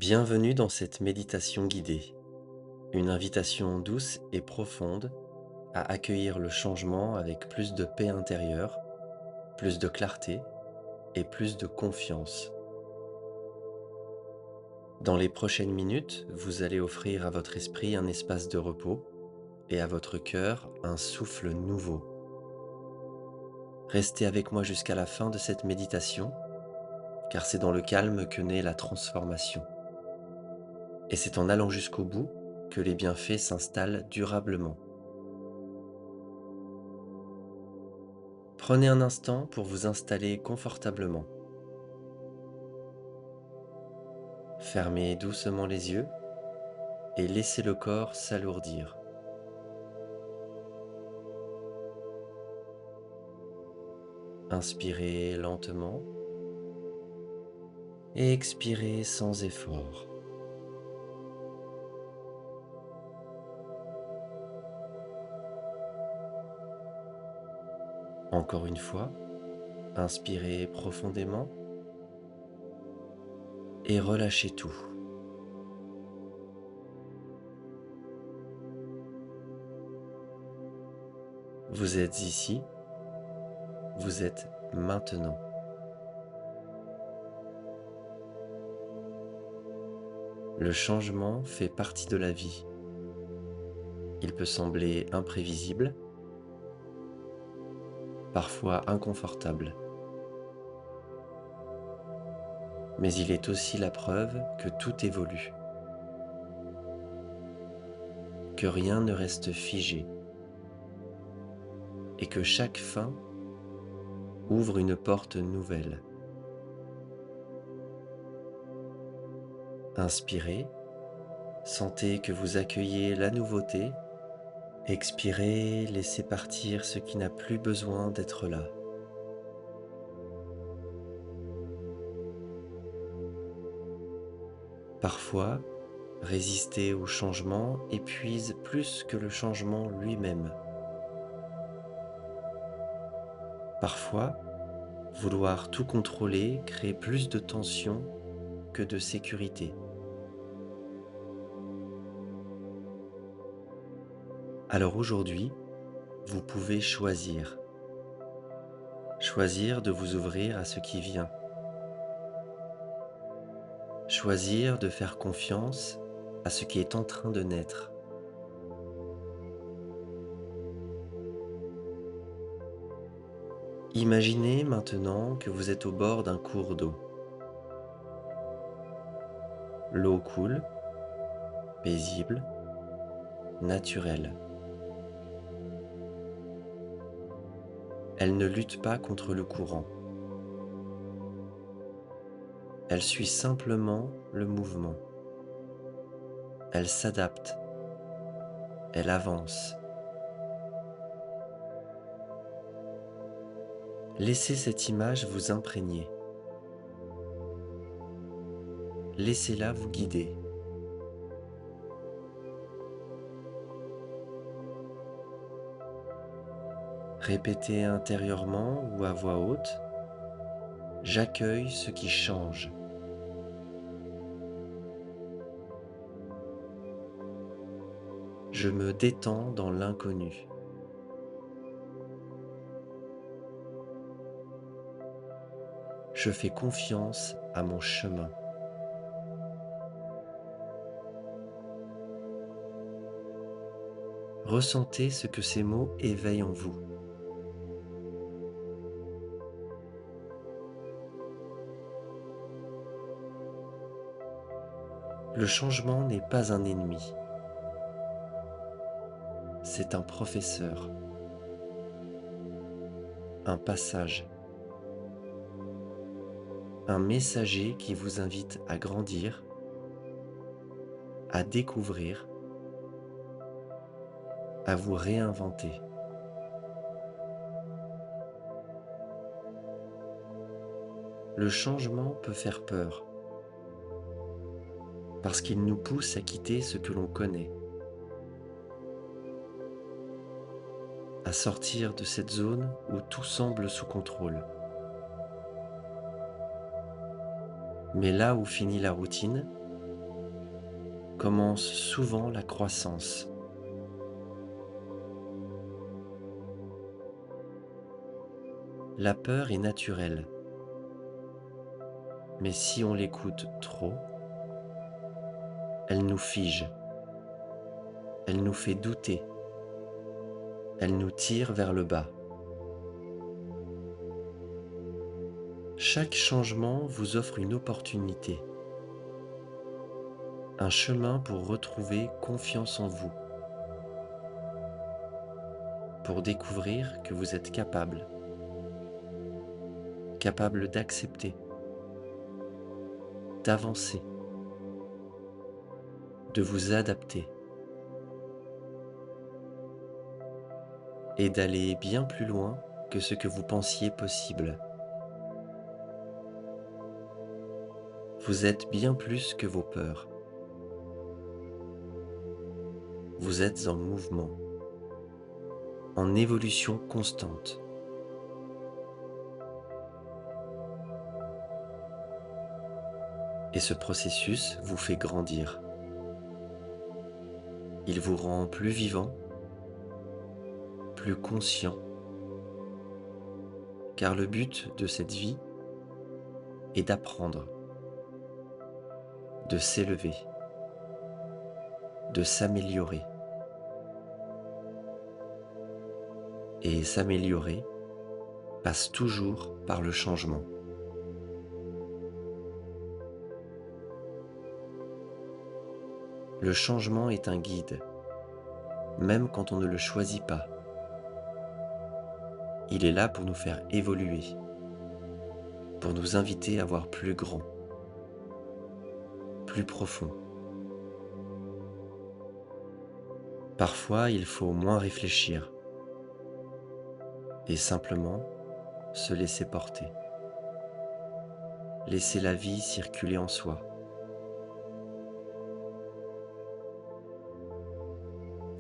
Bienvenue dans cette méditation guidée, une invitation douce et profonde à accueillir le changement avec plus de paix intérieure, plus de clarté et plus de confiance. Dans les prochaines minutes, vous allez offrir à votre esprit un espace de repos et à votre cœur un souffle nouveau. Restez avec moi jusqu'à la fin de cette méditation, car c'est dans le calme que naît la transformation. Et c'est en allant jusqu'au bout que les bienfaits s'installent durablement. Prenez un instant pour vous installer confortablement. Fermez doucement les yeux et laissez le corps s'alourdir. Inspirez lentement et expirez sans effort. Encore une fois, inspirez profondément et relâchez tout. Vous êtes ici, vous êtes maintenant. Le changement fait partie de la vie. Il peut sembler imprévisible, parfois inconfortable. Mais il est aussi la preuve que tout évolue, que rien ne reste figé et que chaque fin ouvre une porte nouvelle. Inspirez, sentez que vous accueillez la nouveauté. Expirez, laissez partir ce qui n'a plus besoin d'être là. Parfois, résister au changement épuise plus que le changement lui-même. Parfois, vouloir tout contrôler crée plus de tension que de sécurité. Alors aujourd'hui, vous pouvez choisir. Choisir de vous ouvrir à ce qui vient. Choisir de faire confiance à ce qui est en train de naître. Imaginez maintenant que vous êtes au bord d'un cours d'eau. L'eau coule, paisible, naturelle. Elle ne lutte pas contre le courant. Elle suit simplement le mouvement. Elle s'adapte. Elle avance. Laissez cette image vous imprégner. Laissez-la vous guider. Répétez intérieurement ou à voix haute: j'accueille ce qui change. Je me détends dans l'inconnu. Je fais confiance à mon chemin. Ressentez ce que ces mots éveillent en vous. Le changement n'est pas un ennemi, c'est un professeur, un passage, un messager qui vous invite à grandir, à découvrir, à vous réinventer. Le changement peut faire peur, parce qu'il nous pousse à quitter ce que l'on connaît, à sortir de cette zone où tout semble sous contrôle. Mais là où finit la routine, commence souvent la croissance. La peur est naturelle, mais si on l'écoute trop, elle nous fige, elle nous fait douter, elle nous tire vers le bas. Chaque changement vous offre une opportunité, un chemin pour retrouver confiance en vous, pour découvrir que vous êtes capable d'accepter, d'avancer, de vous adapter et d'aller bien plus loin que ce que vous pensiez possible. Vous êtes bien plus que vos peurs. Vous êtes en mouvement, en évolution constante. Et ce processus vous fait grandir. Il vous rend plus vivant, plus conscient, car le but de cette vie est d'apprendre, de s'élever, de s'améliorer. Et s'améliorer passe toujours par le changement. Le changement est un guide, même quand on ne le choisit pas. Il est là pour nous faire évoluer, pour nous inviter à voir plus grand, plus profond. Parfois, il faut moins réfléchir et simplement se laisser porter. Laisser la vie circuler en soi.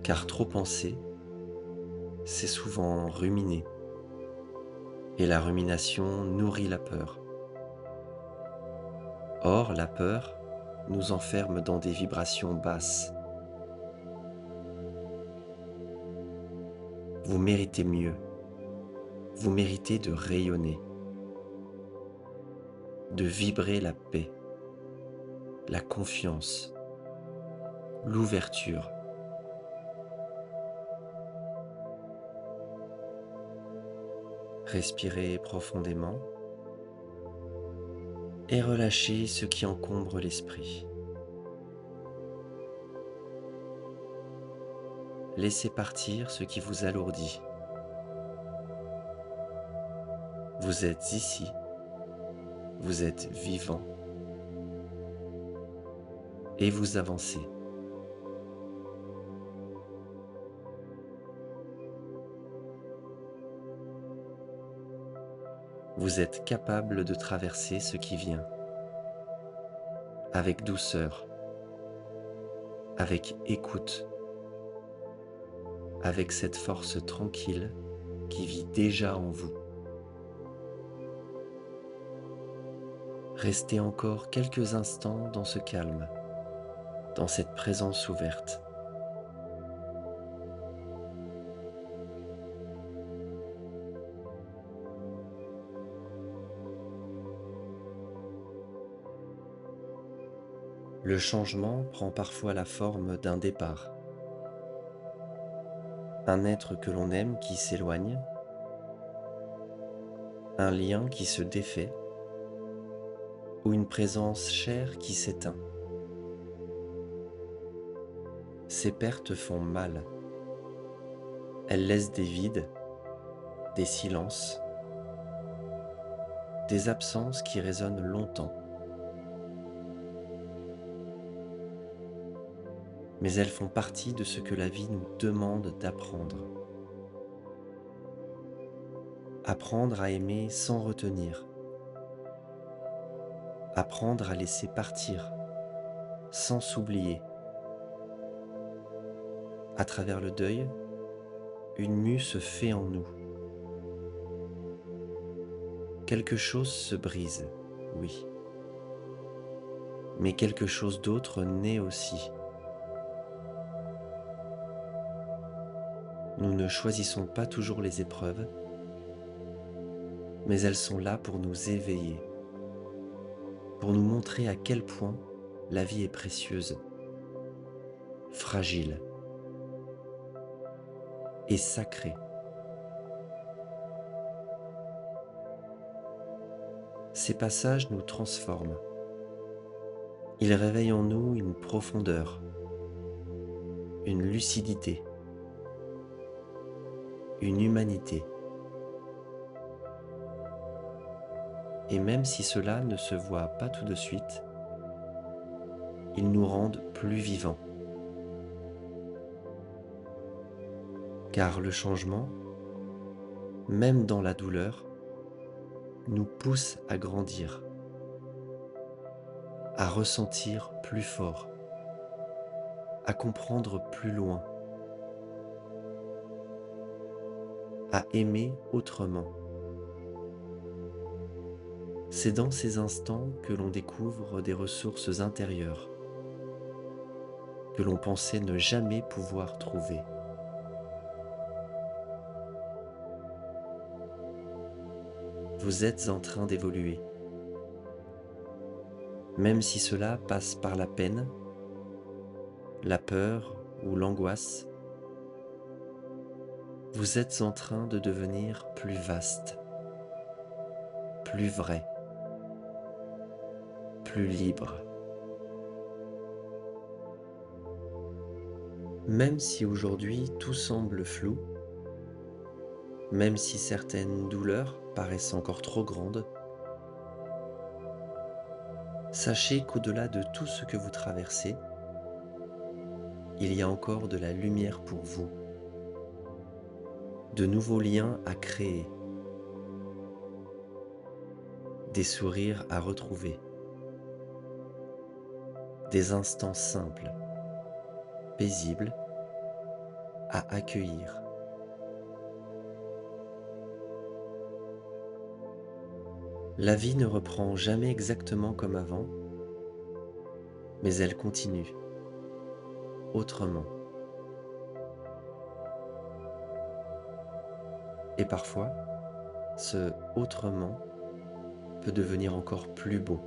Car trop penser, c'est souvent ruminer. Et la rumination nourrit la peur. Or, la peur nous enferme dans des vibrations basses. Vous méritez mieux. Vous méritez de rayonner, de vibrer la paix, la confiance, l'ouverture. Respirez profondément et relâchez ce qui encombre l'esprit. Laissez partir ce qui vous alourdit. Vous êtes ici, vous êtes vivant et vous avancez. Vous êtes capable de traverser ce qui vient, avec douceur, avec écoute, avec cette force tranquille qui vit déjà en vous. Restez encore quelques instants dans ce calme, dans cette présence ouverte. Le changement prend parfois la forme d'un départ. Un être que l'on aime qui s'éloigne, un lien qui se défait, ou une présence chère qui s'éteint. Ces pertes font mal. Elles laissent des vides, des silences, des absences qui résonnent longtemps. Mais elles font partie de ce que la vie nous demande d'apprendre. Apprendre à aimer sans retenir. Apprendre à laisser partir, sans s'oublier. À travers le deuil, une mue se fait en nous. Quelque chose se brise, oui. Mais quelque chose d'autre naît aussi. Nous ne choisissons pas toujours les épreuves, mais elles sont là pour nous éveiller, pour nous montrer à quel point la vie est précieuse, fragile et sacrée. Ces passages nous transforment. Ils réveillent en nous une profondeur, une lucidité, une humanité. Et même si cela ne se voit pas tout de suite, ils nous rendent plus vivants. Car le changement, même dans la douleur, nous pousse à grandir, à ressentir plus fort, à comprendre plus loin, à aimer autrement. C'est dans ces instants que l'on découvre des ressources intérieures que l'on pensait ne jamais pouvoir trouver. Vous êtes en train d'évoluer, même si cela passe par la peine, la peur ou l'angoisse. Vous êtes en train de devenir plus vaste, plus vrai, plus libre. Même si aujourd'hui tout semble flou, même si certaines douleurs paraissent encore trop grandes, sachez qu'au-delà de tout ce que vous traversez, il y a encore de la lumière pour vous, de nouveaux liens à créer, des sourires à retrouver, des instants simples, paisibles à accueillir. La vie ne reprend jamais exactement comme avant, mais elle continue, autrement. Et parfois, ce autrement peut devenir encore plus beau,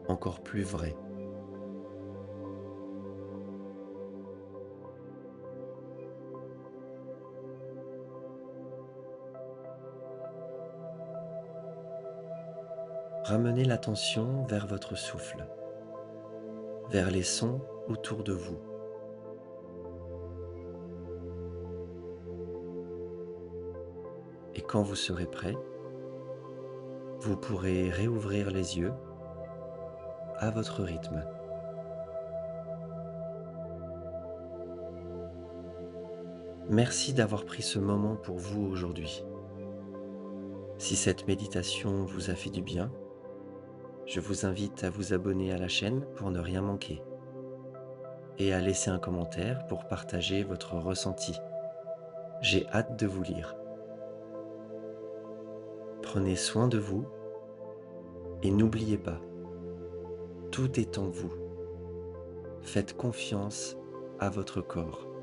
encore plus vrai. Ramenez l'attention vers votre souffle, vers les sons autour de vous. Et quand vous serez prêt, vous pourrez réouvrir les yeux à votre rythme. Merci d'avoir pris ce moment pour vous aujourd'hui. Si cette méditation vous a fait du bien, je vous invite à vous abonner à la chaîne pour ne rien manquer et à laisser un commentaire pour partager votre ressenti. J'ai hâte de vous lire. Prenez soin de vous et n'oubliez pas, tout est en vous. Faites confiance à votre corps.